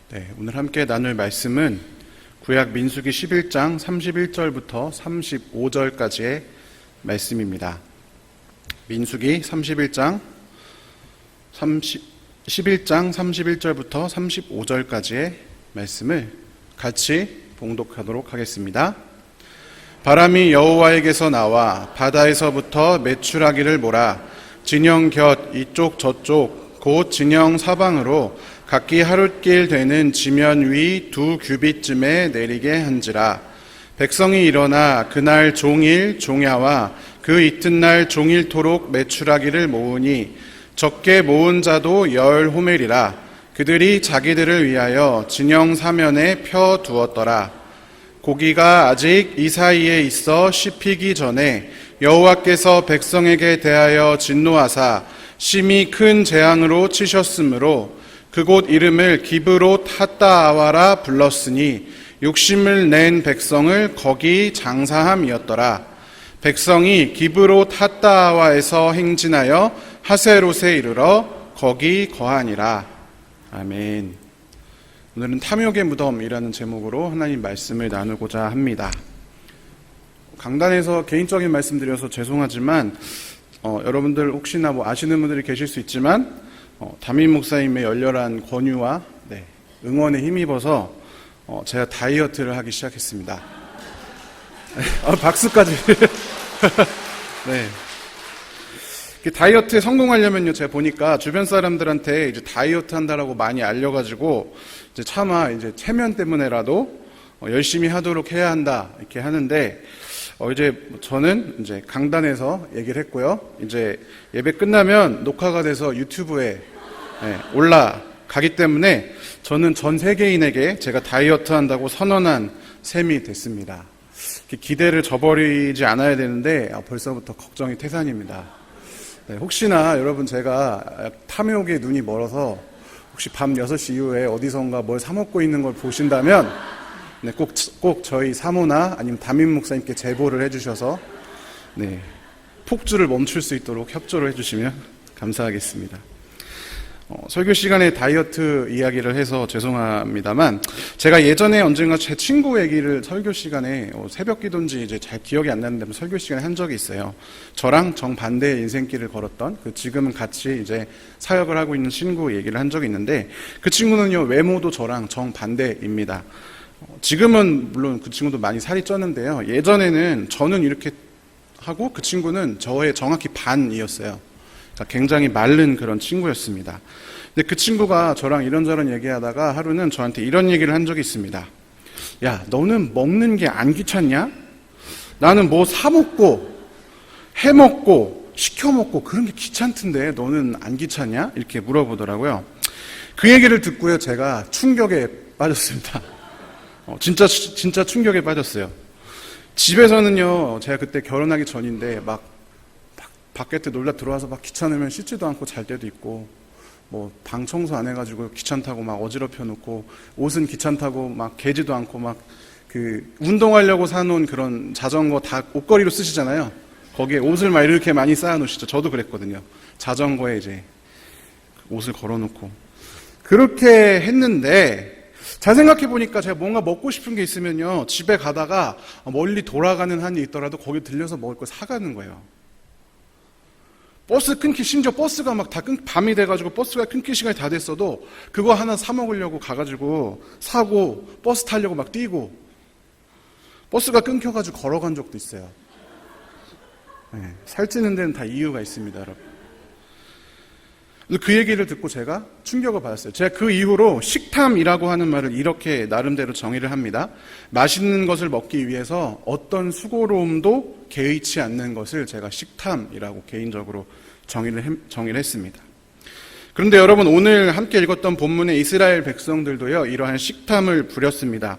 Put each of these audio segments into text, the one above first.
네, 오늘 함께 나눌 말씀은 구약 민수기 11장 31절부터 35절까지의 말씀입니다. 민수기 11장 31절부터 35절까지의 말씀을 같이 봉독하도록 하겠습니다. 바람이 여호와에게서 나와 바다에서부터 메추라기를 몰아 진영 곁 이쪽 저쪽 곧 진영 사방으로 각기 하룻길 되는 지면 위 2규빗쯤에 내리게 한지라. 백성이 일어나 그날 종일 종야와 그 이튿날 종일토록 메추라기를 모으니 적게 모은 자도 10호멜이라. 그들이 자기들을 위하여 진영 사면에 펴 두었더라. 고기가 아직 이 사이에 있어 씹히기 전에 여호와께서 백성에게 대하여 진노하사 심히 큰 재앙으로 치셨으므로 그곳 이름을 기브롯 핫다아와라 불렀으니 욕심을 낸 백성을 거기 장사함이었더라. 백성이 기브롯 핫다아와에서 행진하여 하세롯에 이르러 거기 거하니라. 아멘. 오늘은 탐욕의 무덤이라는 제목으로 하나님 말씀을 나누고자 합니다. 강단에서 개인적인 말씀 드려서 죄송하지만 여러분들 혹시나 아시는 분들이 계실 수 있지만 담임 목사님의 열렬한 권유와 응원에 힘입어서 제가 다이어트를 하기 시작했습니다. 박수까지. 네. 다이어트에 성공하려면요, 제가 보니까 주변 사람들한테 이제 다이어트 한다라고 많이 알려가지고 이제 차마 이제 체면 때문에라도 열심히 하도록 해야 한다 이렇게 하는데 이제 저는 이제 강단에서 얘기를 했고요. 이제 예배 끝나면 녹화가 돼서 유튜브에 올라가기 때문에 저는 전 세계인에게 제가 다이어트 한다고 선언한 셈이 됐습니다. 기대를 저버리지 않아야 되는데 벌써부터 걱정이 태산입니다. 혹시나 여러분 제가 탐욕에 눈이 멀어서 혹시 밤 6시 이후에 어디선가 뭘 사 먹고 있는 걸 보신다면 꼭 저희 사모나 아니면 담임 목사님께 제보를 해주셔서 폭주를 멈출 수 있도록 협조를 해주시면 감사하겠습니다. 설교 시간에 다이어트 이야기를 해서 죄송합니다만 제가 예전에 언젠가 제 친구 얘기를 설교 시간에 새벽 기도인지 이제 잘 기억이 안 나는데 설교 시간에 한 적이 있어요. 저랑 정반대의 인생길을 걸었던 지금은 같이 이제 사역을 하고 있는 친구 얘기를 한 적이 있는데 그 친구는요 외모도 저랑 정반대입니다. 지금은 물론 그 친구도 많이 살이 쪘는데요. 예전에는 저는 이렇게 하고 그 친구는 저의 정확히 반이었어요. 굉장히 마른 그런 친구였습니다. 근데 그 친구가 저랑 이런저런 얘기하다가 하루는 저한테 이런 얘기를 한 적이 있습니다. 야, 너는 먹는 게 안 귀찮냐? 나는 뭐 사 먹고 해 먹고 시켜 먹고 그런 게 귀찮던데 너는 안 귀찮냐? 이렇게 물어보더라고요. 그 얘기를 듣고요, 제가 충격에 빠졌습니다. 진짜 충격에 빠졌어요. 집에서는요, 제가 그때 결혼하기 전인데 밖에 놀다 들어와서 귀찮으면 씻지도 않고 잘 때도 있고, 방 청소 안 해가지고 귀찮다고 어지럽혀 놓고, 옷은 귀찮다고 개지도 않고 운동하려고 사놓은 그런 자전거 다 옷걸이로 쓰시잖아요. 거기에 옷을 이렇게 많이 쌓아 놓으시죠. 저도 그랬거든요. 자전거에 이제 옷을 걸어 놓고. 그렇게 했는데, 잘 생각해 보니까 제가 뭔가 먹고 싶은 게 있으면요, 집에 가다가 멀리 돌아가는 한이 있더라도 거기 들려서 먹을 걸 사가는 거예요. 버스 끊기, 심지어 버스가 밤이 돼가지고 버스가 끊기 시간이 다 됐어도 그거 하나 사 먹으려고 가가지고 사고 버스 타려고 뛰고 버스가 끊겨가지고 걸어간 적도 있어요. 살찌는 데는 다 이유가 있습니다, 여러분. 그 얘기를 듣고 제가 충격을 받았어요. 제가 그 이후로 식탐이라고 하는 말을 이렇게 나름대로 정의를 합니다. 맛있는 것을 먹기 위해서 어떤 수고로움도 개의치 않는 것을 제가 식탐이라고 개인적으로 정의를 했습니다. 그런데 여러분, 오늘 함께 읽었던 본문의 이스라엘 백성들도요, 이러한 식탐을 부렸습니다.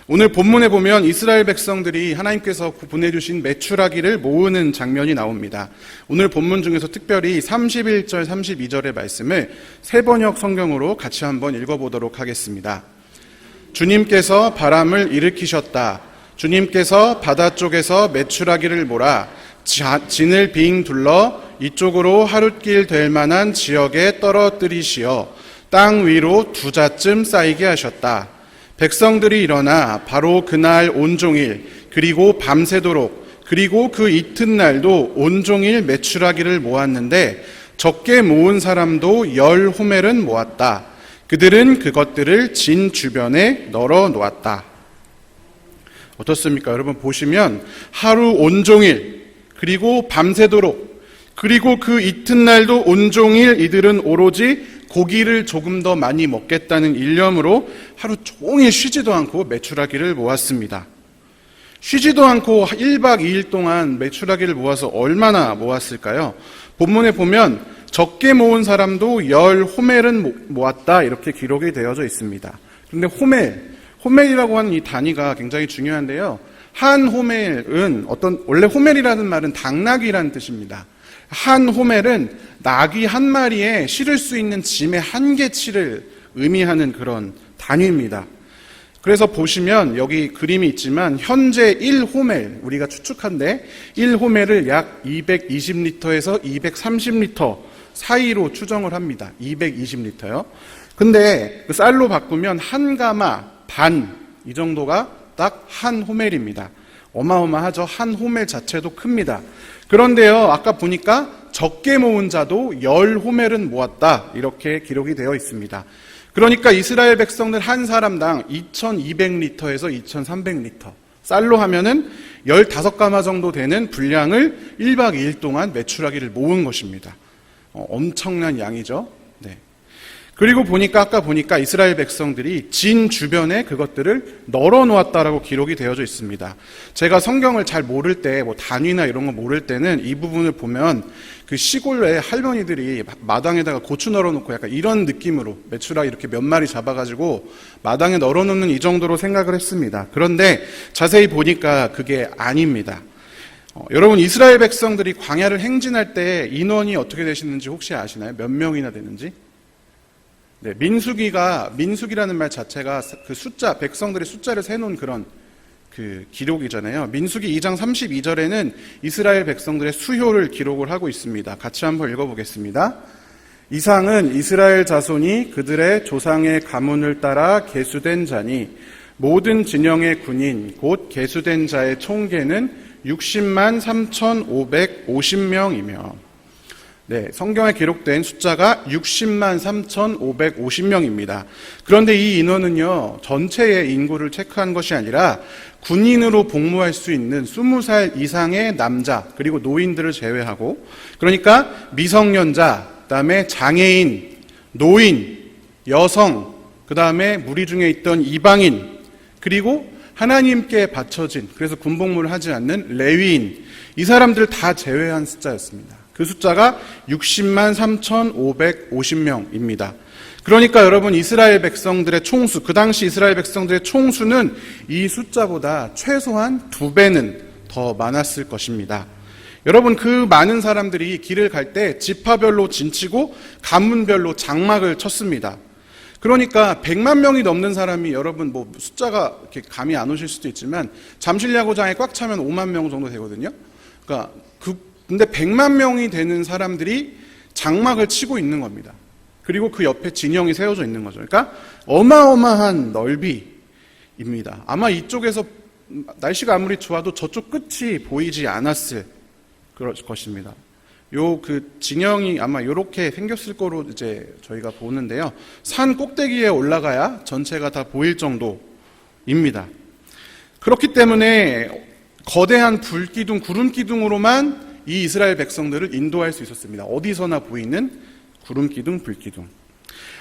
오늘 본문에 보면 이스라엘 백성들이 하나님께서 보내주신 메추라기를 모으는 장면이 나옵니다. 오늘 본문 중에서 특별히 31절, 32절의 말씀을 세번역 성경으로 같이 한번 읽어보도록 하겠습니다. 주님께서 바람을 일으키셨다. 주님께서 바다 쪽에서 메추라기를 몰아 진을 빙 둘러 이쪽으로 하룻길 될 만한 지역에 떨어뜨리시어 땅 위로 2자쯤 쌓이게 하셨다. 백성들이 일어나 바로 그날 온종일 그리고 밤새도록 그리고 그 이튿날도 온종일 메추라기를 모았는데 적게 모은 사람도 10호멜은 모았다. 그들은 그것들을 진 주변에 널어 놓았다. 어떻습니까? 여러분 보시면 하루 온종일 그리고 밤새도록 그리고 그 이튿날도 온종일 이들은 오로지 고기를 조금 더 많이 먹겠다는 일념으로 하루 종일 쉬지도 않고 메추라기를 모았습니다. 쉬지도 않고 1박 2일 동안 메추라기를 모아서 얼마나 모았을까요? 본문에 보면 적게 모은 사람도 10호멜은 모았다 이렇게 기록이 되어져 있습니다. 그런데 호멜이라고 하는 이 단위가 굉장히 중요한데요. 한 호멜은 원래 호멜이라는 말은 당나귀라는 뜻입니다. 한 호멜은 나귀 한 마리에 실을 수 있는 짐의 한 개치를 의미하는 그런 단위입니다. 그래서 보시면 여기 그림이 있지만 현재 1호멜, 우리가 추측한데 1호멜을 약 220리터에서 230리터 사이로 추정을 합니다. 220리터요. 근데 그 쌀로 바꾸면 한 가마 반 이 정도가 딱 한 호멜입니다. 어마어마하죠. 한 호멜 자체도 큽니다. 그런데요, 아까 보니까 적게 모은 자도 10호멜은 모았다 이렇게 기록이 되어 있습니다. 그러니까 이스라엘 백성들 한 사람당 2200리터에서 2300리터 쌀로 하면은 15가마 정도 되는 분량을 1박 2일 동안 메추라기를 모은 것입니다. 엄청난 양이죠. 네. 그리고 아까 보니까 이스라엘 백성들이 진 주변에 그것들을 널어 놓았다라고 기록이 되어져 있습니다. 제가 성경을 잘 모를 때, 단위나 이런 거 모를 때는 이 부분을 보면 그 시골에 할머니들이 마당에다가 고추 널어 놓고 약간 이런 느낌으로 메추라기 이렇게 몇 마리 잡아가지고 마당에 널어 놓는 이 정도로 생각을 했습니다. 그런데 자세히 보니까 그게 아닙니다. 여러분 이스라엘 백성들이 광야를 행진할 때 인원이 어떻게 되시는지 혹시 아시나요? 몇 명이나 되는지? 네, 민수기라는 말 자체가 그 숫자, 백성들의 숫자를 세놓은 그런 그 기록이잖아요. 민수기 2장 32절에는 이스라엘 백성들의 수효를 기록을 하고 있습니다. 같이 한번 읽어보겠습니다. 이상은 이스라엘 자손이 그들의 조상의 가문을 따라 계수된 자니 모든 진영의 군인 곧 계수된 자의 총계는 60만 3,550명이며 네, 성경에 기록된 숫자가 60만 3,550명입니다. 그런데 이 인원은요, 전체의 인구를 체크한 것이 아니라 군인으로 복무할 수 있는 20살 이상의 남자, 그리고 노인들을 제외하고, 그러니까 미성년자, 그 다음에 장애인, 노인, 여성, 그 다음에 무리 중에 있던 이방인, 그리고 하나님께 바쳐진, 그래서 군복무를 하지 않는 레위인, 이 사람들 다 제외한 숫자였습니다. 그 숫자가 60만 3,550명입니다. 그러니까 여러분 이스라엘 백성들의 총수, 그 당시 이스라엘 백성들의 총수는 이 숫자보다 최소한 2배는 더 많았을 것입니다. 여러분 그 많은 사람들이 길을 갈 때 지파별로 진치고 가문별로 장막을 쳤습니다. 그러니까 100만 명이 넘는 사람이 여러분 숫자가 이렇게 감이 안 오실 수도 있지만 잠실야구장에 꽉 차면 5만 명 정도 되거든요. 그러니까 근데 100만 명이 되는 사람들이 장막을 치고 있는 겁니다. 그리고 그 옆에 진영이 세워져 있는 거죠. 그러니까 어마어마한 넓이입니다. 아마 이쪽에서 날씨가 아무리 좋아도 저쪽 끝이 보이지 않았을 것입니다. 그 진영이 아마 이렇게 생겼을 거로 이제 저희가 보는데요. 산 꼭대기에 올라가야 전체가 다 보일 정도입니다. 그렇기 때문에 거대한 불기둥, 구름기둥으로만 이 이스라엘 백성들을 인도할 수 있었습니다. 어디서나 보이는 구름기둥, 불기둥.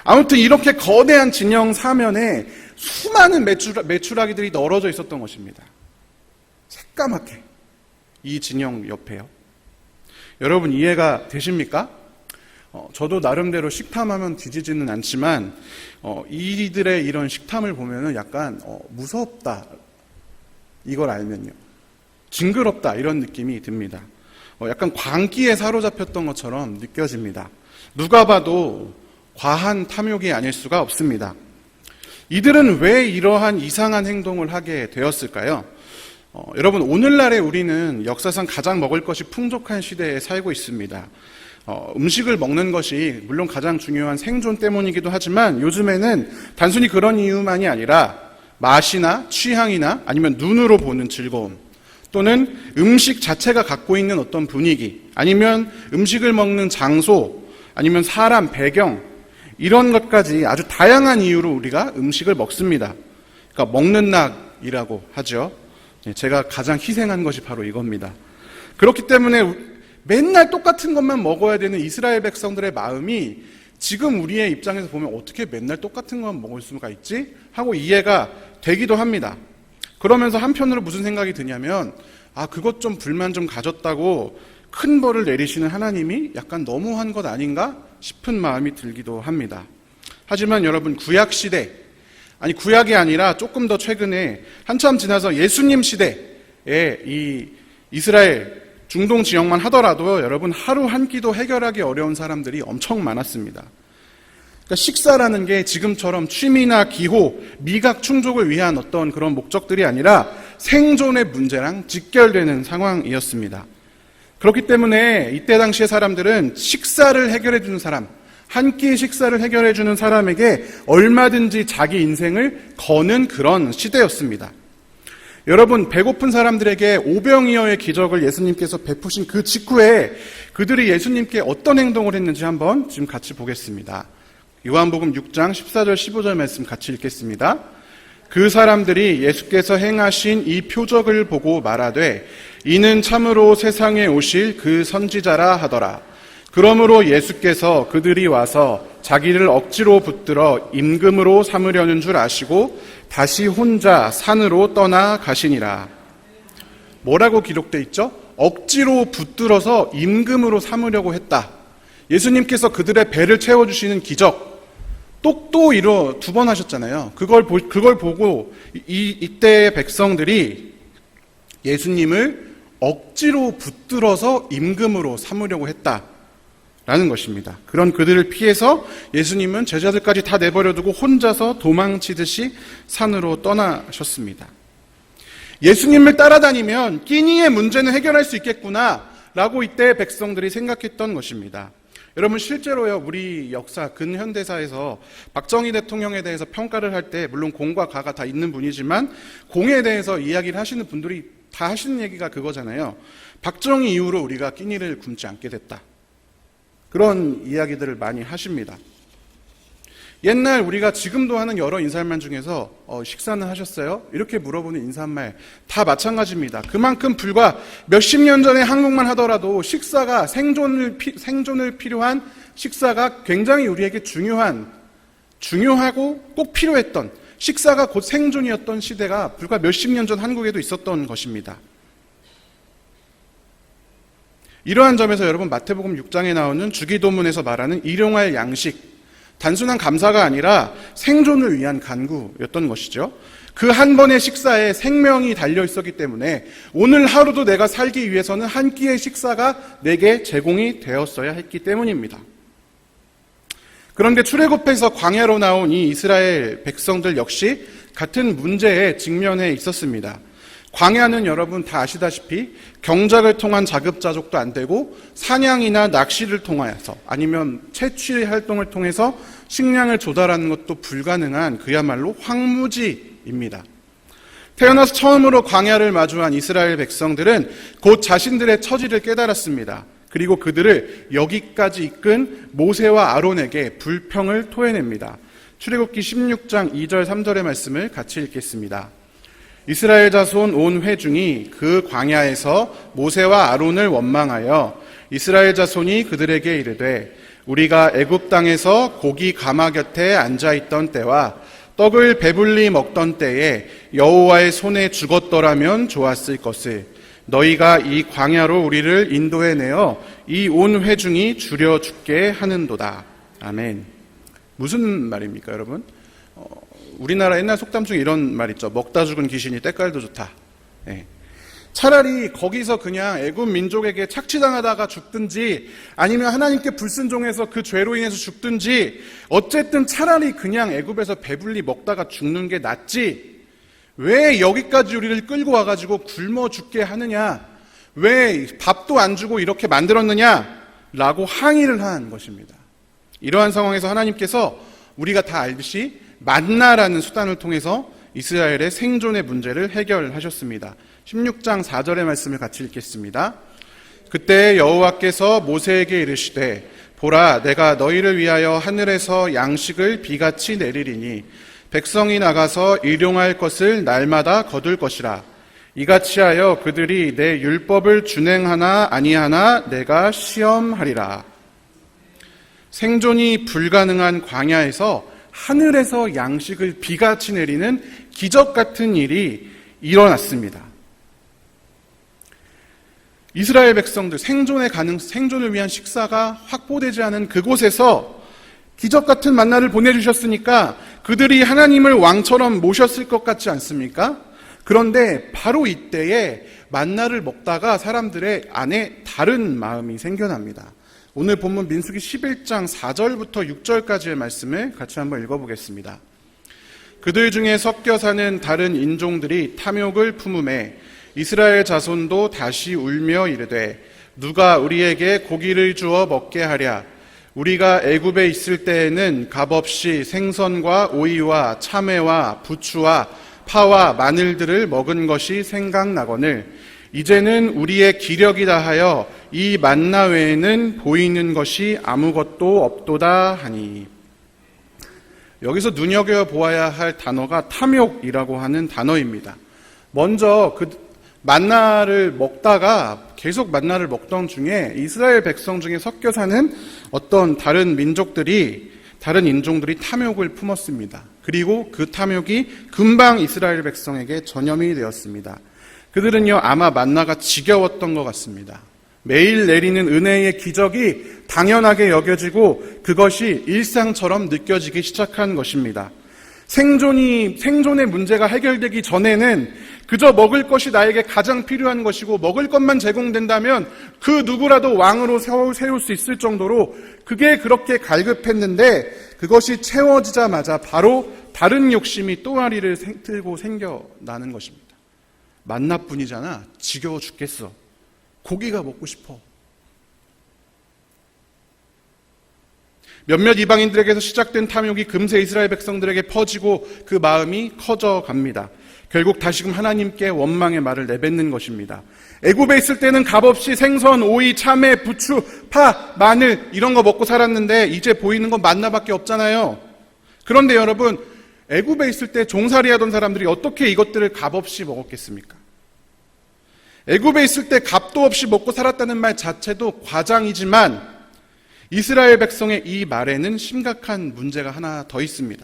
아무튼 이렇게 거대한 진영 사면에 수많은 메추라기들이 널어져 있었던 것입니다. 새까맣게 이 진영 옆에요. 여러분 이해가 되십니까? 저도 나름대로 식탐하면 뒤지지는 않지만 이들의 이런 식탐을 보면은 약간 무섭다 이걸 알면요. 징그럽다 이런 느낌이 듭니다. 약간 광기에 사로잡혔던 것처럼 느껴집니다. 누가 봐도 과한 탐욕이 아닐 수가 없습니다. 이들은 왜 이러한 이상한 행동을 하게 되었을까요? 여러분 오늘날에 우리는 역사상 가장 먹을 것이 풍족한 시대에 살고 있습니다. 음식을 먹는 것이 물론 가장 중요한 생존 때문이기도 하지만 요즘에는 단순히 그런 이유만이 아니라 맛이나 취향이나 아니면 눈으로 보는 즐거움 또는 음식 자체가 갖고 있는 어떤 분위기 아니면 음식을 먹는 장소 아니면 사람, 배경 이런 것까지 아주 다양한 이유로 우리가 음식을 먹습니다. 그러니까 먹는 낙이라고 하죠. 제가 가장 희생한 것이 바로 이겁니다. 그렇기 때문에 맨날 똑같은 것만 먹어야 되는 이스라엘 백성들의 마음이 지금 우리의 입장에서 보면 어떻게 맨날 똑같은 것만 먹을 수가 있지? 하고 이해가 되기도 합니다. 그러면서 한편으로 무슨 생각이 드냐면 그것 좀 불만 좀 가졌다고 큰 벌을 내리시는 하나님이 약간 너무한 것 아닌가 싶은 마음이 들기도 합니다. 하지만 여러분 구약시대 구약이 아니라 조금 더 최근에 한참 지나서 예수님 시대에 이 이스라엘 중동 지역만 하더라도 여러분 하루 한 끼도 해결하기 어려운 사람들이 엄청 많았습니다. 그러니까 식사라는 게 지금처럼 취미나 기호, 미각 충족을 위한 어떤 그런 목적들이 아니라 생존의 문제랑 직결되는 상황이었습니다. 그렇기 때문에 이때 당시의 사람들은 식사를 해결해 주는 사람, 한 끼의 식사를 해결해 주는 사람에게 얼마든지 자기 인생을 거는 그런 시대였습니다. 여러분 배고픈 사람들에게 오병이어의 기적을 예수님께서 베푸신 그 직후에 그들이 예수님께 어떤 행동을 했는지 한번 지금 같이 보겠습니다. 요한복음 6장 14절 15절 말씀 같이 읽겠습니다. 그 사람들이 예수께서 행하신 이 표적을 보고 말하되 이는 참으로 세상에 오실 그 선지자라 하더라. 그러므로 예수께서 그들이 와서 자기를 억지로 붙들어 임금으로 삼으려는 줄 아시고 다시 혼자 산으로 떠나 가시니라. 뭐라고 기록되어 있죠? 억지로 붙들어서 임금으로 삼으려고 했다. 예수님께서 그들의 배를 채워주시는 기적 또 이뤄 두 번 하셨잖아요. 그걸 보고 이때의 백성들이 예수님을 억지로 붙들어서 임금으로 삼으려고 했다라는 것입니다. 그런 그들을 피해서 예수님은 제자들까지 다 내버려두고 혼자서 도망치듯이 산으로 떠나셨습니다. 예수님을 따라다니면 끼니의 문제는 해결할 수 있겠구나라고 이때 백성들이 생각했던 것입니다. 여러분 실제로요 우리 역사 근현대사에서 박정희 대통령에 대해서 평가를 할 때 물론 공과 가가 다 있는 분이지만 공에 대해서 이야기를 하시는 분들이 다 하시는 얘기가 그거잖아요. 박정희 이후로 우리가 끼니를 굶지 않게 됐다. 그런 이야기들을 많이 하십니다. 옛날 우리가 지금도 하는 여러 인사말 중에서 식사는 하셨어요? 이렇게 물어보는 인사말 다 마찬가지입니다. 그만큼 불과 몇십 년 전에 한국만 하더라도 식사가 생존을 필요한 식사가 굉장히 우리에게 중요하고 꼭 필요했던 식사가 곧 생존이었던 시대가 불과 몇십 년 전 한국에도 있었던 것입니다. 이러한 점에서 여러분 마태복음 6장에 나오는 주기도문에서 말하는 일용할 양식 단순한 감사가 아니라 생존을 위한 간구였던 것이죠. 그 한 번의 식사에 생명이 달려 있었기 때문에 오늘 하루도 내가 살기 위해서는 한 끼의 식사가 내게 제공이 되었어야 했기 때문입니다. 그런데 출애굽해서 광야로 나온 이 이스라엘 백성들 역시 같은 문제에 직면해 있었습니다. 광야는 여러분 다 아시다시피 경작을 통한 자급자족도 안 되고 사냥이나 낚시를 통하여서 아니면 채취 활동을 통해서 식량을 조달하는 것도 불가능한 그야말로 황무지입니다. 태어나서 처음으로 광야를 마주한 이스라엘 백성들은 곧 자신들의 처지를 깨달았습니다. 그리고 그들을 여기까지 이끈 모세와 아론에게 불평을 토해냅니다. 출애굽기 16장 2절 3절의 말씀을 같이 읽겠습니다. 이스라엘 자손 온 회중이 그 광야에서 모세와 아론을 원망하여 이스라엘 자손이 그들에게 이르되 우리가 애굽 땅에서 고기 가마 곁에 앉아있던 때와 떡을 배불리 먹던 때에 여호와의 손에 죽었더라면 좋았을 것을 너희가 이 광야로 우리를 인도해내어 이 온 회중이 줄여 죽게 하는도다. 아멘. 무슨 말입니까 여러분? 우리나라 옛날 속담 중에 이런 말 있죠. 먹다 죽은 귀신이 때깔도 좋다. 네. 차라리 거기서 그냥 애굽 민족에게 착취당하다가 죽든지 아니면 하나님께 불순종해서 그 죄로 인해서 죽든지 어쨌든 차라리 그냥 애굽에서 배불리 먹다가 죽는 게 낫지 왜 여기까지 우리를 끌고 와가지고 굶어 죽게 하느냐 왜 밥도 안 주고 이렇게 만들었느냐 라고 항의를 한 것입니다. 이러한 상황에서 하나님께서 우리가 다 알듯이 만나라는 수단을 통해서 이스라엘의 생존의 문제를 해결하셨습니다. 16장 4절의 말씀을 같이 읽겠습니다. 그때 여호와께서 모세에게 이르시되 보라, 내가 너희를 위하여 하늘에서 양식을 비같이 내리리니 백성이 나가서 일용할 것을 날마다 거둘 것이라. 이같이 하여 그들이 내 율법을 준행하나 아니하나 내가 시험하리라. 생존이 불가능한 광야에서 하늘에서 양식을 비같이 내리는 기적 같은 일이 일어났습니다. 이스라엘 백성들 생존을 위한 식사가 확보되지 않은 그곳에서 기적 같은 만나를 보내주셨으니까 그들이 하나님을 왕처럼 모셨을 것 같지 않습니까? 그런데 바로 이때에 만나를 먹다가 사람들의 안에 다른 마음이 생겨납니다. 오늘 본문 민수기 11장 4절부터 6절까지의 말씀을 같이 한번 읽어보겠습니다. 그들 중에 섞여 사는 다른 인종들이 탐욕을 품음에 이스라엘 자손도 다시 울며 이르되 누가 우리에게 고기를 주어 먹게 하랴. 우리가 애굽에 있을 때에는 값없이 생선과 오이와 참외와 부추와 파와 마늘들을 먹은 것이 생각나거늘 이제는 우리의 기력이 다하여 이 만나 외에는 보이는 것이 아무것도 없도다 하니. 여기서 눈여겨보아야 할 단어가 탐욕이라고 하는 단어입니다. 먼저 그 만나를 먹다가 계속 만나를 먹던 중에 이스라엘 백성 중에 섞여 사는 어떤 다른 인종들이 탐욕을 품었습니다. 그리고 그 탐욕이 금방 이스라엘 백성에게 전염이 되었습니다. 그들은요, 아마 만나가 지겨웠던 것 같습니다. 매일 내리는 은혜의 기적이 당연하게 여겨지고 그것이 일상처럼 느껴지기 시작한 것입니다. 생존의 문제가 해결되기 전에는 그저 먹을 것이 나에게 가장 필요한 것이고 먹을 것만 제공된다면 그 누구라도 왕으로 세울 수 있을 정도로 그게 그렇게 갈급했는데 그것이 채워지자마자 바로 다른 욕심이 또아리를 틀고 생겨나는 것입니다. 만나뿐이잖아. 지겨워 죽겠어. 고기가 먹고 싶어. 몇몇 이방인들에게서 시작된 탐욕이 금세 이스라엘 백성들에게 퍼지고 그 마음이 커져갑니다. 결국 다시금 하나님께 원망의 말을 내뱉는 것입니다. 애굽에 있을 때는 값없이 생선, 오이, 참외, 부추, 파, 마늘 이런 거 먹고 살았는데 이제 보이는 건 만나밖에 없잖아요. 그런데 여러분, 애굽에 있을 때 종살이하던 사람들이 어떻게 이것들을 값없이 먹었겠습니까? 애굽에 있을 때 값도 없이 먹고 살았다는 말 자체도 과장이지만 이스라엘 백성의 이 말에는 심각한 문제가 하나 더 있습니다.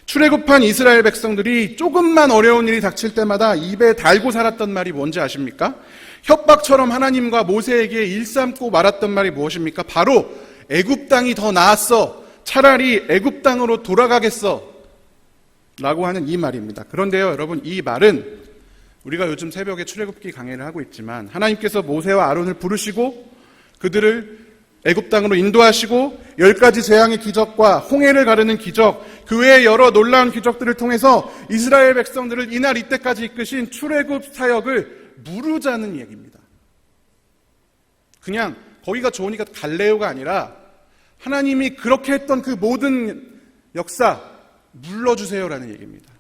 출애굽한 이스라엘 백성들이 조금만 어려운 일이 닥칠 때마다 입에 달고 살았던 말이 뭔지 아십니까? 협박처럼 하나님과 모세에게 일삼고 말았던 말이 무엇입니까? 바로 애굽 땅이 더 나았어. 차라리 애굽 땅으로 돌아가겠어. 라고 하는 이 말입니다. 그런데요, 여러분, 이 말은 우리가 요즘 새벽에 출애굽기 강해를 하고 있지만 하나님께서 모세와 아론을 부르시고 그들을 애굽 땅으로 인도하시고 10가지 재앙의 기적과 홍해를 가르는 기적, 그 외에 여러 놀라운 기적들을 통해서 이스라엘 백성들을 이날 이때까지 이끄신 출애굽 사역을 무르자는 얘기입니다. 그냥 거기가 좋으니까 갈래요가 아니라 하나님이 그렇게 했던 그 모든 역사 물러주세요라는 얘기입니다.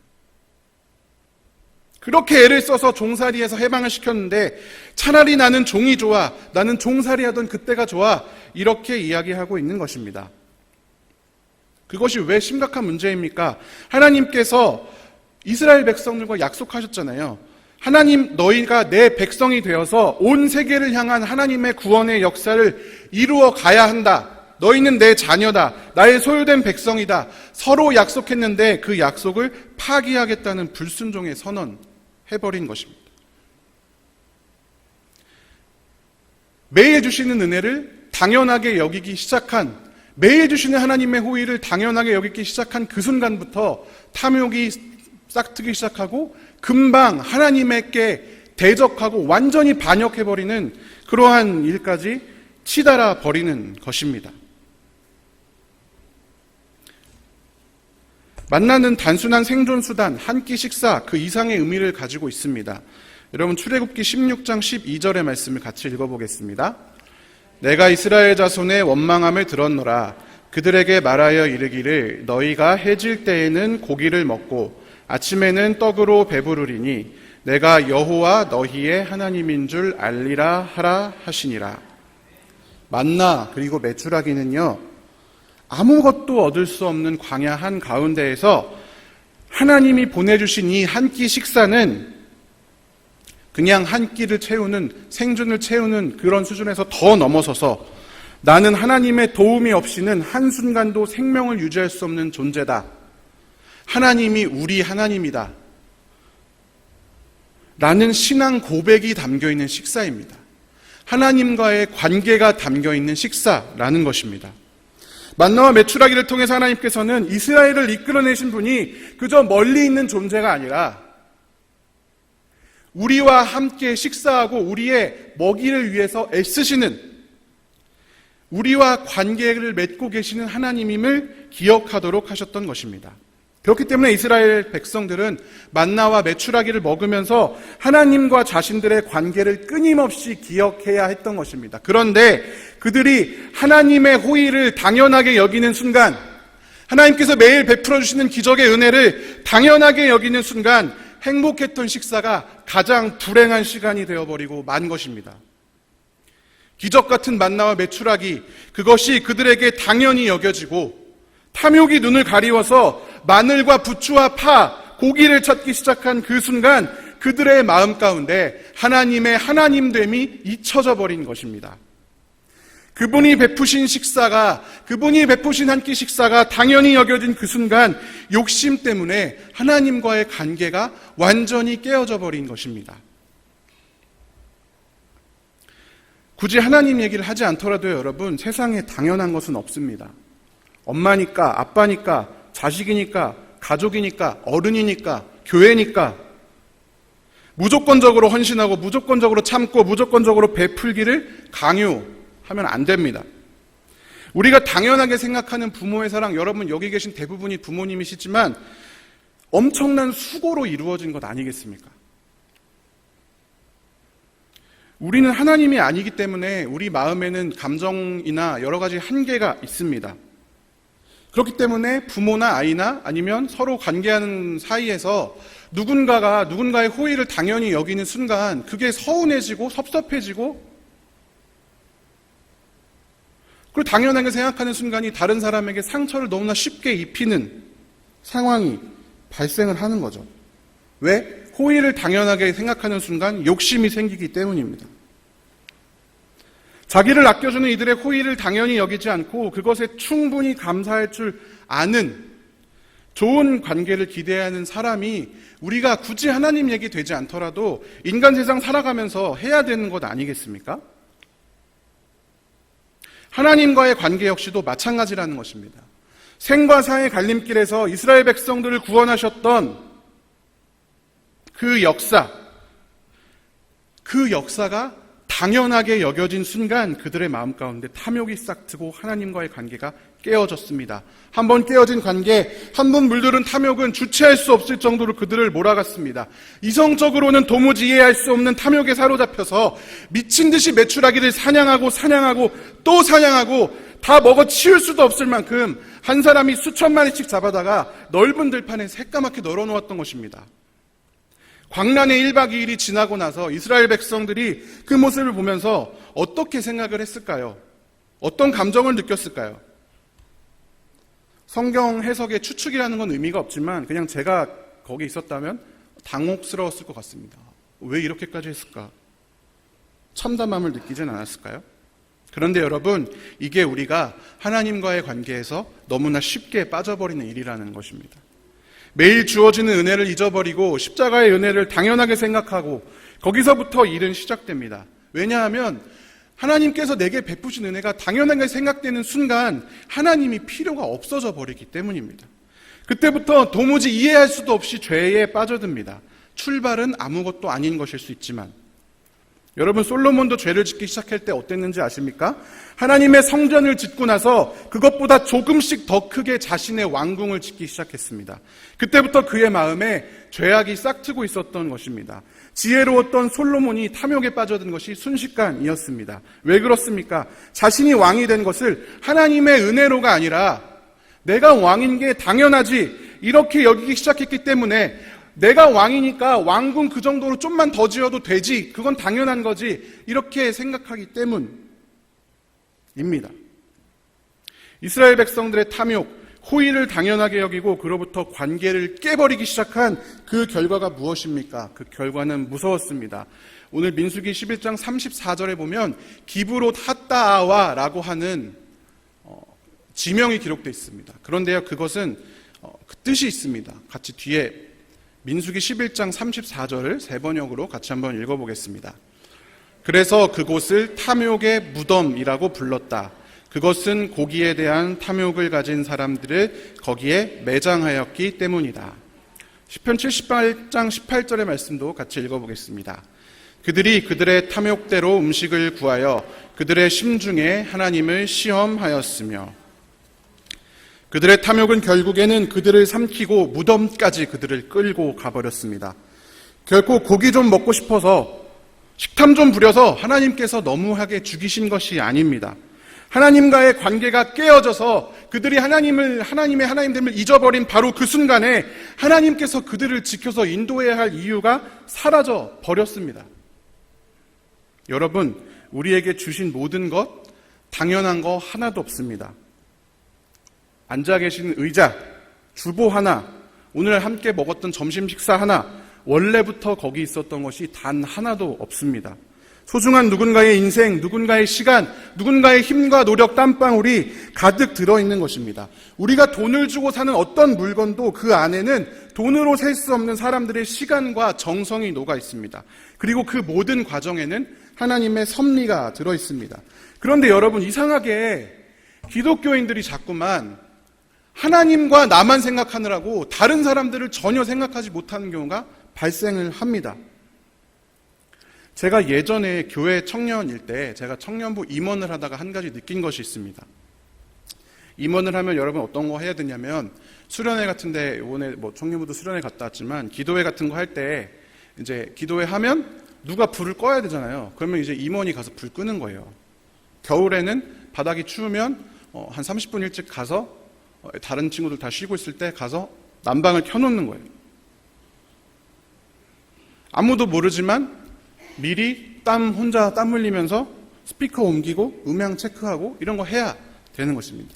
그렇게 애를 써서 종살이에서 해방을 시켰는데 차라리 나는 종이 좋아, 나는 종살이하던 그때가 좋아, 이렇게 이야기하고 있는 것입니다. 그것이 왜 심각한 문제입니까? 하나님께서 이스라엘 백성들과 약속하셨잖아요. 하나님, 너희가 내 백성이 되어서 온 세계를 향한 하나님의 구원의 역사를 이루어 가야 한다. 너희는 내 자녀다. 나의 소유된 백성이다. 서로 약속했는데 그 약속을 파기하겠다는 불순종의 선언해버린 것입니다. 매일 주시는 은혜를 당연하게 여기기 시작한, 매일 주시는 하나님의 호의를 당연하게 여기기 시작한 그 순간부터 탐욕이 싹트기 시작하고 금방 하나님께 대적하고 완전히 반역해버리는 그러한 일까지 치달아 버리는 것입니다. 만나는 단순한 생존수단, 한 끼 식사, 그 이상의 의미를 가지고 있습니다. 여러분, 출애굽기 16장 12절의 말씀을 같이 읽어보겠습니다. 내가 이스라엘 자손의 원망함을 들었노라. 그들에게 말하여 이르기를 너희가 해질 때에는 고기를 먹고 아침에는 떡으로 배부르리니 내가 여호와 너희의 하나님인 줄 알리라 하라 하시니라. 만나 그리고 메추라기는요, 아무것도 얻을 수 없는 광야 한가운데에서 하나님이 보내주신 이 한 끼 식사는 그냥 한 끼를 채우는, 생존을 채우는 그런 수준에서 더 넘어서서 나는 하나님의 도움이 없이는 한순간도 생명을 유지할 수 없는 존재다. 하나님이 우리 하나님이다. 라는 신앙 고백이 담겨있는 식사입니다. 하나님과의 관계가 담겨있는 식사라는 것입니다. 만나와 메추라기를 통해서 하나님께서는 이스라엘을 이끌어내신 분이 그저 멀리 있는 존재가 아니라 우리와 함께 식사하고 우리의 먹이를 위해서 애쓰시는, 우리와 관계를 맺고 계시는 하나님임을 기억하도록 하셨던 것입니다. 그렇기 때문에 이스라엘 백성들은 만나와 메추라기를 먹으면서 하나님과 자신들의 관계를 끊임없이 기억해야 했던 것입니다. 그런데 그들이 하나님의 호의를 당연하게 여기는 순간, 하나님께서 매일 베풀어 주시는 기적의 은혜를 당연하게 여기는 순간 행복했던 식사가 가장 불행한 시간이 되어버리고 만 것입니다. 기적 같은 만나와 메추라기, 그것이 그들에게 당연히 여겨지고 탐욕이 눈을 가리워서 마늘과 부추와 파, 고기를 찾기 시작한 그 순간 그들의 마음 가운데 하나님의 하나님됨이 잊혀져 버린 것입니다. 그분이 베푸신 식사가, 그분이 베푸신 한 끼 식사가 당연히 여겨진 그 순간 욕심 때문에 하나님과의 관계가 완전히 깨어져 버린 것입니다. 굳이 하나님 얘기를 하지 않더라도 여러분, 세상에 당연한 것은 없습니다. 엄마니까, 아빠니까, 자식이니까, 가족이니까, 어른이니까, 교회니까 무조건적으로 헌신하고 무조건적으로 참고 무조건적으로 베풀기를 강요하면 안 됩니다. 우리가 당연하게 생각하는 부모의 사랑, 여러분 여기 계신 대부분이 부모님이시지만 엄청난 수고로 이루어진 것 아니겠습니까? 우리는 하나님이 아니기 때문에 우리 마음에는 감정이나 여러 가지 한계가 있습니다. 그렇기 때문에 부모나 아이나 아니면 서로 관계하는 사이에서 누군가가 누군가의 호의를 당연히 여기는 순간 그게 서운해지고 섭섭해지고, 그리고 당연하게 생각하는 순간이 다른 사람에게 상처를 너무나 쉽게 입히는 상황이 발생을 하는 거죠. 왜? 호의를 당연하게 생각하는 순간 욕심이 생기기 때문입니다. 자기를 아껴주는 이들의 호의를 당연히 여기지 않고 그것에 충분히 감사할 줄 아는 좋은 관계를 기대하는 사람이 우리가 굳이 하나님 얘기 되지 않더라도 인간 세상 살아가면서 해야 되는 것 아니겠습니까? 하나님과의 관계 역시도 마찬가지라는 것입니다. 생과 사의 갈림길에서 이스라엘 백성들을 구원하셨던 그 역사가 당연하게 여겨진 순간 그들의 마음 가운데 탐욕이 싹트고 하나님과의 관계가 깨어졌습니다. 한번 깨어진 관계, 한번 물들은 탐욕은 주체할 수 없을 정도로 그들을 몰아갔습니다. 이성적으로는 도무지 이해할 수 없는 탐욕에 사로잡혀서 미친 듯이 메추라기를 사냥하고 또 사냥하고 다 먹어 치울 수도 없을 만큼 한 사람이 수천 마리씩 잡아다가 넓은 들판에 새까맣게 널어놓았던 것입니다. 광란의 1박 2일이 지나고 나서 이스라엘 백성들이 그 모습을 보면서 어떻게 생각을 했을까요? 어떤 감정을 느꼈을까요? 성경 해석의 추측이라는 건 의미가 없지만 그냥 제가 거기 있었다면 당혹스러웠을 것 같습니다. 왜 이렇게까지 했을까? 참담함을 느끼진 않았을까요? 그런데 여러분, 이게 우리가 하나님과의 관계에서 너무나 쉽게 빠져버리는 일이라는 것입니다. 매일 주어지는 은혜를 잊어버리고 십자가의 은혜를 당연하게 생각하고 거기서부터 일은 시작됩니다. 왜냐하면 하나님께서 내게 베푸신 은혜가 당연하게 생각되는 순간 하나님이 필요가 없어져 버리기 때문입니다. 그때부터 도무지 이해할 수도 없이 죄에 빠져듭니다. 출발은 아무것도 아닌 것일 수 있지만, 여러분 솔로몬도 죄를 짓기 시작할 때 어땠는지 아십니까? 하나님의 성전을 짓고 나서 그것보다 조금씩 더 크게 자신의 왕궁을 짓기 시작했습니다. 그때부터 그의 마음에 죄악이 싹트고 있었던 것입니다. 지혜로웠던 솔로몬이 탐욕에 빠져든 것이 순식간이었습니다. 왜 그렇습니까? 자신이 왕이 된 것을 하나님의 은혜로가 아니라 내가 왕인 게 당연하지 이렇게 여기기 시작했기 때문에 내가 왕이니까 왕궁 그 정도로 좀만 더 지어도 되지, 그건 당연한 거지, 이렇게 생각하기 때문입니다. 이스라엘 백성들의 탐욕, 호의를 당연하게 여기고 그로부터 관계를 깨버리기 시작한 그 결과가 무엇입니까? 그 결과는 무서웠습니다. 오늘 민수기 11장 34절에 보면 기브롯 핫다아와라고 하는 지명이 기록되어 있습니다. 그런데요, 그것은 그 뜻이 있습니다. 같이 뒤에 민수기 11장 34절을 세 번역으로 같이 한번 읽어보겠습니다. 그래서 그곳을 탐욕의 무덤이라고 불렀다. 그것은 고기에 대한 탐욕을 가진 사람들을 거기에 매장하였기 때문이다. 시편 78장 18절의 말씀도 같이 읽어보겠습니다. 그들이 그들의 탐욕대로 음식을 구하여 그들의 심중에 하나님을 시험하였으며 그들의 탐욕은 결국에는 그들을 삼키고 무덤까지 그들을 끌고 가버렸습니다. 결코 고기 좀 먹고 싶어서 식탐 좀 부려서 하나님께서 너무하게 죽이신 것이 아닙니다. 하나님과의 관계가 깨어져서 그들이 하나님의 하나님됨을 잊어버린 바로 그 순간에 하나님께서 그들을 지켜서 인도해야 할 이유가 사라져 버렸습니다. 여러분, 우리에게 주신 모든 것 당연한 거 하나도 없습니다. 앉아 계신 의자, 주보 하나, 오늘 함께 먹었던 점심 식사 하나, 원래부터 거기 있었던 것이 단 하나도 없습니다. 소중한 누군가의 인생, 누군가의 시간, 누군가의 힘과 노력, 땀방울이 가득 들어있는 것입니다. 우리가 돈을 주고 사는 어떤 물건도 그 안에는 돈으로 셀 수 없는 사람들의 시간과 정성이 녹아 있습니다. 그리고 그 모든 과정에는 하나님의 섭리가 들어있습니다. 그런데 여러분, 이상하게 기독교인들이 자꾸만 하나님과 나만 생각하느라고 다른 사람들을 전혀 생각하지 못하는 경우가 발생을 합니다. 제가 예전에 교회 청년일 때 제가 청년부 임원을 하다가 한 가지 느낀 것이 있습니다. 임원을 하면 여러분 어떤 거 해야 되냐면 수련회 같은데, 이번에 청년부도 수련회 갔다 왔지만 기도회 같은 거 할 때 이제 기도회 하면 누가 불을 꺼야 되잖아요. 그러면 이제 임원이 가서 불 끄는 거예요. 겨울에는 바닥이 추우면 한 30분 일찍 가서 다른 친구들 다 쉬고 있을 때 가서 난방을 켜놓는 거예요. 아무도 모르지만 미리 혼자 땀 흘리면서 스피커 옮기고 음향 체크하고 이런 거 해야 되는 것입니다.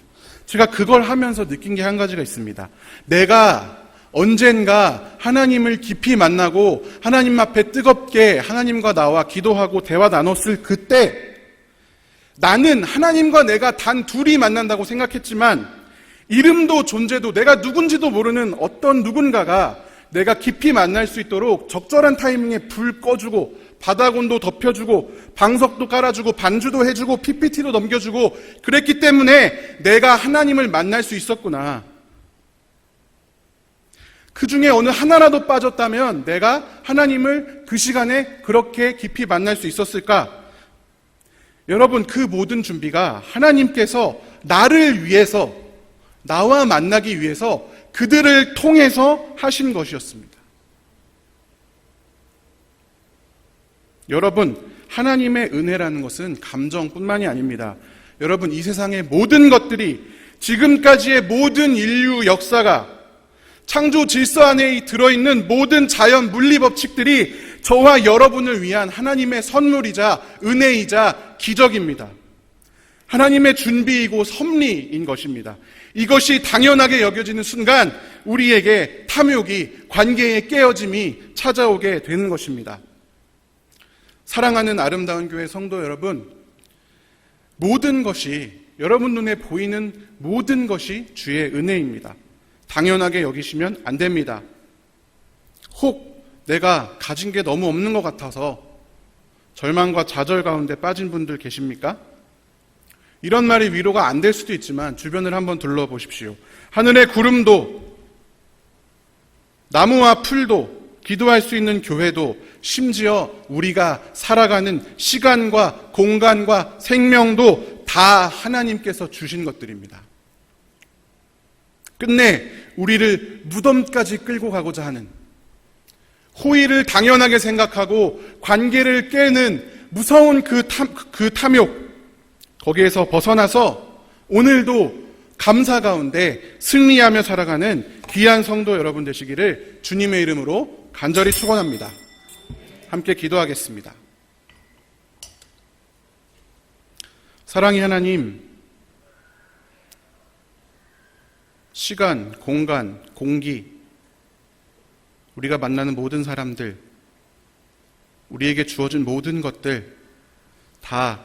제가 그걸 하면서 느낀 게 한 가지가 있습니다. 내가 언젠가 하나님을 깊이 만나고 하나님 앞에 뜨겁게 하나님과 나와 기도하고 대화 나눴을 그때 나는 하나님과 내가 단 둘이 만난다고 생각했지만 이름도 존재도 내가 누군지도 모르는 어떤 누군가가 내가 깊이 만날 수 있도록 적절한 타이밍에 불 꺼주고 바닥 온도 덮여주고 방석도 깔아주고 반주도 해주고 PPT도 넘겨주고 그랬기 때문에 내가 하나님을 만날 수 있었구나. 그 중에 어느 하나라도 빠졌다면 내가 하나님을 그 시간에 그렇게 깊이 만날 수 있었을까? 여러분, 그 모든 준비가 하나님께서 나를 위해서, 나와 만나기 위해서 그들을 통해서 하신 것이었습니다. 여러분, 하나님의 은혜라는 것은 감정뿐만이 아닙니다. 여러분, 이 세상의 모든 것들이, 지금까지의 모든 인류 역사가, 창조 질서 안에 들어있는 모든 자연 물리 법칙들이 저와 여러분을 위한 하나님의 선물이자 은혜이자 기적입니다. 하나님의 준비이고 섭리인 것입니다. 이것이 당연하게 여겨지는 순간 우리에게 탐욕이, 관계의 깨어짐이 찾아오게 되는 것입니다. 사랑하는 아름다운 교회 성도 여러분, 모든 것이, 여러분 눈에 보이는 모든 것이 주의 은혜입니다. 당연하게 여기시면 안 됩니다. 혹 내가 가진 게 너무 없는 것 같아서 절망과 좌절 가운데 빠진 분들 계십니까? 이런 말이 위로가 안 될 수도 있지만 주변을 한번 둘러보십시오. 하늘의 구름도, 나무와 풀도, 기도할 수 있는 교회도, 심지어 우리가 살아가는 시간과 공간과 생명도 다 하나님께서 주신 것들입니다. 끝내 우리를 무덤까지 끌고 가고자 하는, 호의를 당연하게 생각하고 관계를 깨는 무서운 그 탐욕, 거기에서 벗어나서 오늘도 감사 가운데 승리하며 살아가는 귀한 성도 여러분 되시기를 주님의 이름으로 간절히 축원합니다. 함께 기도하겠습니다. 사랑의 하나님, 시간, 공간, 공기, 우리가 만나는 모든 사람들, 우리에게 주어진 모든 것들 다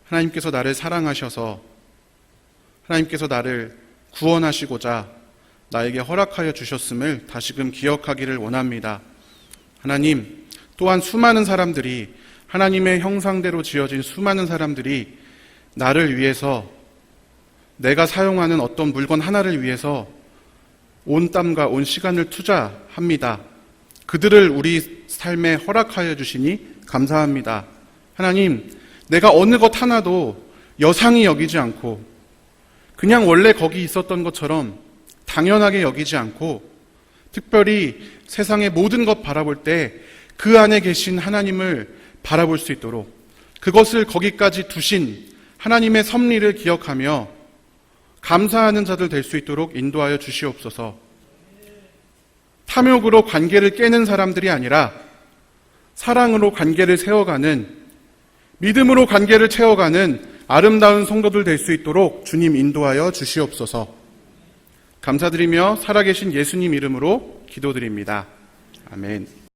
하나님께서 나를 사랑하셔서 하나님께서 나를 구원하시고자 나에게 허락하여 주셨음을 다시금 기억하기를 원합니다. 하나님, 또한 수많은 사람들이, 하나님의 형상대로 지어진 수많은 사람들이 나를 위해서, 내가 사용하는 어떤 물건 하나를 위해서 온 땀과 온 시간을 투자합니다. 그들을 우리 삶에 허락하여 주시니 감사합니다. 하나님, 내가 어느 것 하나도 여상히 여기지 않고 그냥 원래 거기 있었던 것처럼 당연하게 여기지 않고 특별히 세상의 모든 것 바라볼 때 그 안에 계신 하나님을 바라볼 수 있도록, 그것을 거기까지 두신 하나님의 섭리를 기억하며 감사하는 자들 될 수 있도록 인도하여 주시옵소서. 탐욕으로 관계를 깨는 사람들이 아니라 사랑으로 관계를 세워가는, 믿음으로 관계를 채워가는 아름다운 성도들 될 수 있도록 주님 인도하여 주시옵소서. 감사드리며 살아계신 예수님 이름으로 기도드립니다. 아멘.